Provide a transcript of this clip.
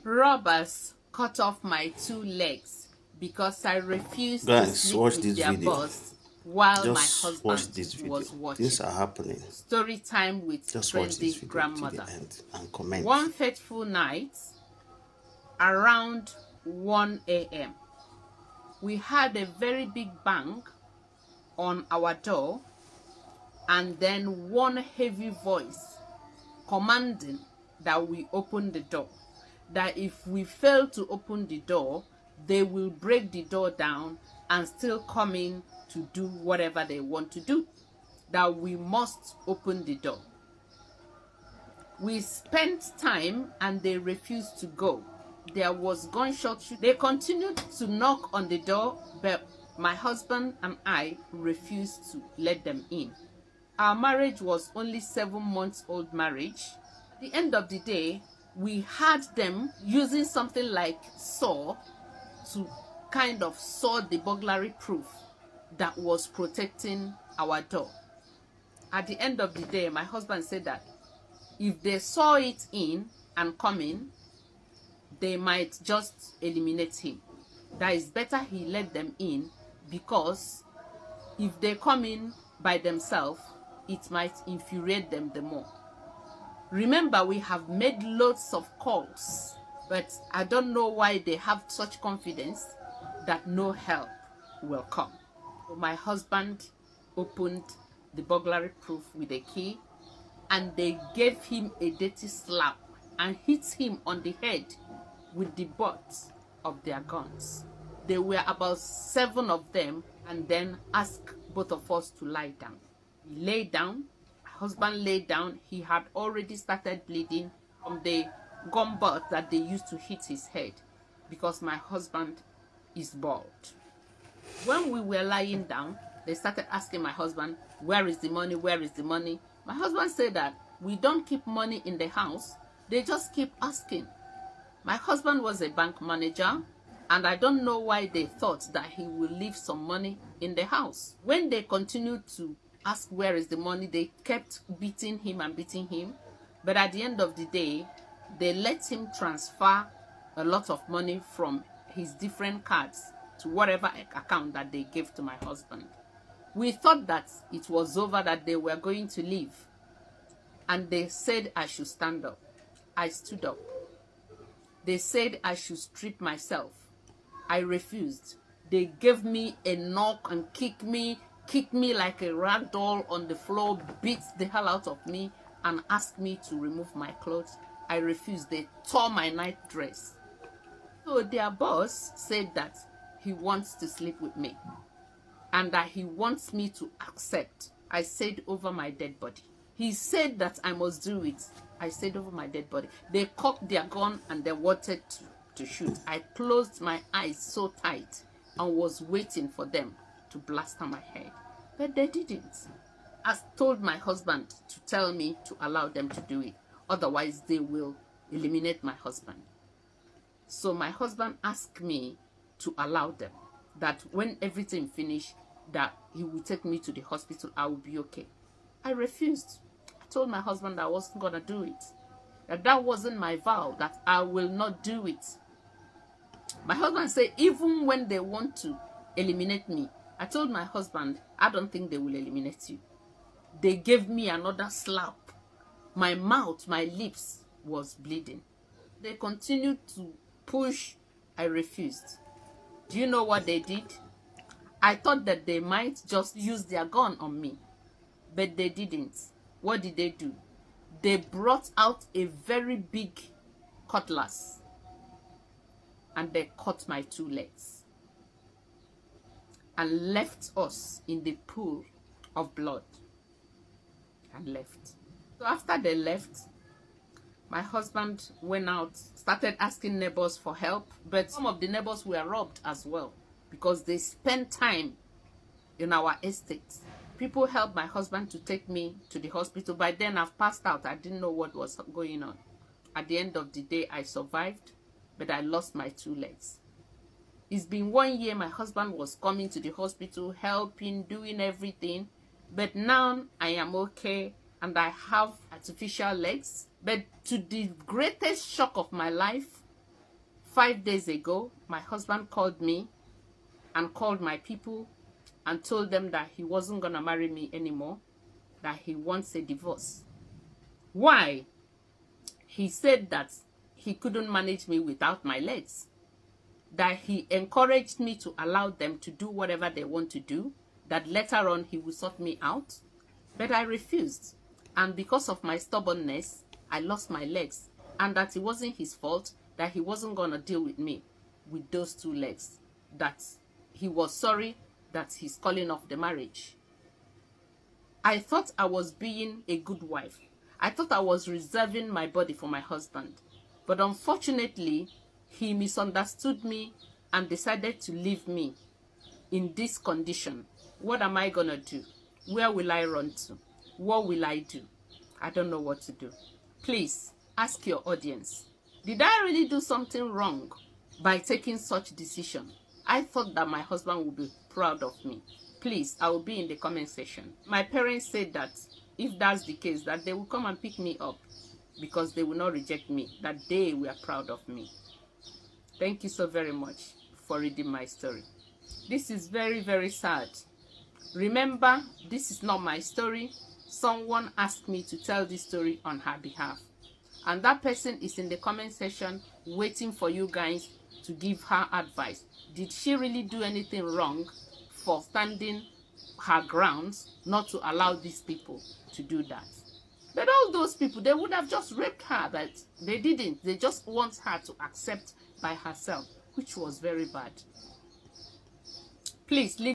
Robbers cut off my 2 legs because I refused to Guys, sleep watch with this their video. boss while my Just watch husband this video. was Things watching. are happening. Story time with Just watch this trendy video to the grandmother. end and comment. One fateful night, around 1 a.m., we had a very big bang on our door, and then one heavy voice commanding that we open the door. That if we fail to open the door, they will break the door down and still come in to do whatever they want to do. That we must open the door. We spent time and they refused to go. There was gunshot. They continued to knock on the door, but my husband and I refused to let them in. Our marriage was only 7 months old marriage. At the end of the day, we had them using something like saw to kind of saw the burglary proof that was protecting our door. At the end of the day, my husband said that if they saw it in and come in, they might just eliminate him. That is better he let them in, because if they come in by themselves, it might infuriate them the more. Remember, we have made loads of calls, but I don't know why they have such confidence that no help will come. So my husband opened the burglary proof with a key, and they gave him a dirty slap and hit him on the head with the butts of their guns. There were about 7 of them, and then asked both of us to lie down. We lay down. My husband lay down. He had already started bleeding from the gun butt that they used to hit his head, because my husband is bald. When we were lying down, they started asking my husband, where is the money? Where is the money? My husband said that we don't keep money in the house. They just keep asking. My husband was a bank manager, and I don't know why they thought that he will leave some money in the house. When they continued to ask where is the money, they kept beating him and beating him. But at the end of the day, they let him transfer a lot of money from his different cards to whatever account that they gave to my husband. We thought that it was over, that they were going to leave. And they said I should stand up. I stood up. They said I should strip myself. I refused. They gave me a knock and kicked me like a rag doll on the floor, beat the hell out of me, and asked me to remove my clothes. I refused. They tore my night dress. So their boss said that he wants to sleep with me and that he wants me to accept. I said over my dead body. He said that I must do it. I said over my dead body. They cocked their gun and they wanted to shoot. I closed my eyes so tight and was waiting for them to blast on my head. But they didn't. I told my husband to tell me to allow them to do it. Otherwise, they will eliminate my husband. So my husband asked me to allow them. That when everything finished, that he would take me to the hospital. I would be okay. I refused. I told my husband I wasn't going to do it. That wasn't my vow, that I will not do it. My husband said, even when they want to eliminate me, I told my husband, I don't think they will eliminate you. They gave me another slap. My mouth, my lips was bleeding. They continued to push. I refused. Do you know what they did? I thought that they might just use their gun on me, but they didn't. What did they do? They brought out a very big cutlass and they cut my 2 legs and left us in the pool of blood and left. So after they left, my husband went out, started asking neighbors for help, but some of the neighbors were robbed as well because they spent time in our estate. People helped my husband to take me to the hospital. By then, I've passed out. I didn't know what was going on. At the end of the day, I survived, but I lost my 2 legs. It's been 1 year. My husband was coming to the hospital, helping, doing everything. But now I am okay and I have artificial legs. But to the greatest shock of my life, 5 days ago, my husband called me and called my people and told them that he wasn't gonna marry me anymore, that he wants a divorce. Why? He said that he couldn't manage me without my legs, that he encouraged me to allow them to do whatever they want to do, that later on he will sort me out, but I refused. And because of my stubbornness, I lost my legs, and that it wasn't his fault, that he wasn't gonna deal with me with those 2 legs, that he was sorry that he's calling off the marriage. I thought I was being a good wife. I thought I was reserving my body for my husband. But unfortunately, he misunderstood me and decided to leave me in this condition. What am I gonna do? Where will I run to? What will I do? I don't know what to do. Please, ask your audience. Did I really do something wrong by taking such decision? I thought that my husband would be proud of me. Please, I will be in the comment section. My parents said that if that's the case, that they will come and pick me up because they will not reject me, that they were proud of me. Thank you so very much for reading my story. This is very, very sad. Remember, this is not my story. Someone asked me to tell this story on her behalf. And that person is in the comment section waiting for you guys to give her advice. Did she really do anything wrong for standing her grounds not to allow these people to do that? But all those people, they would have just raped her, but they didn't. They just want her to accept by herself, which was very bad. Please leave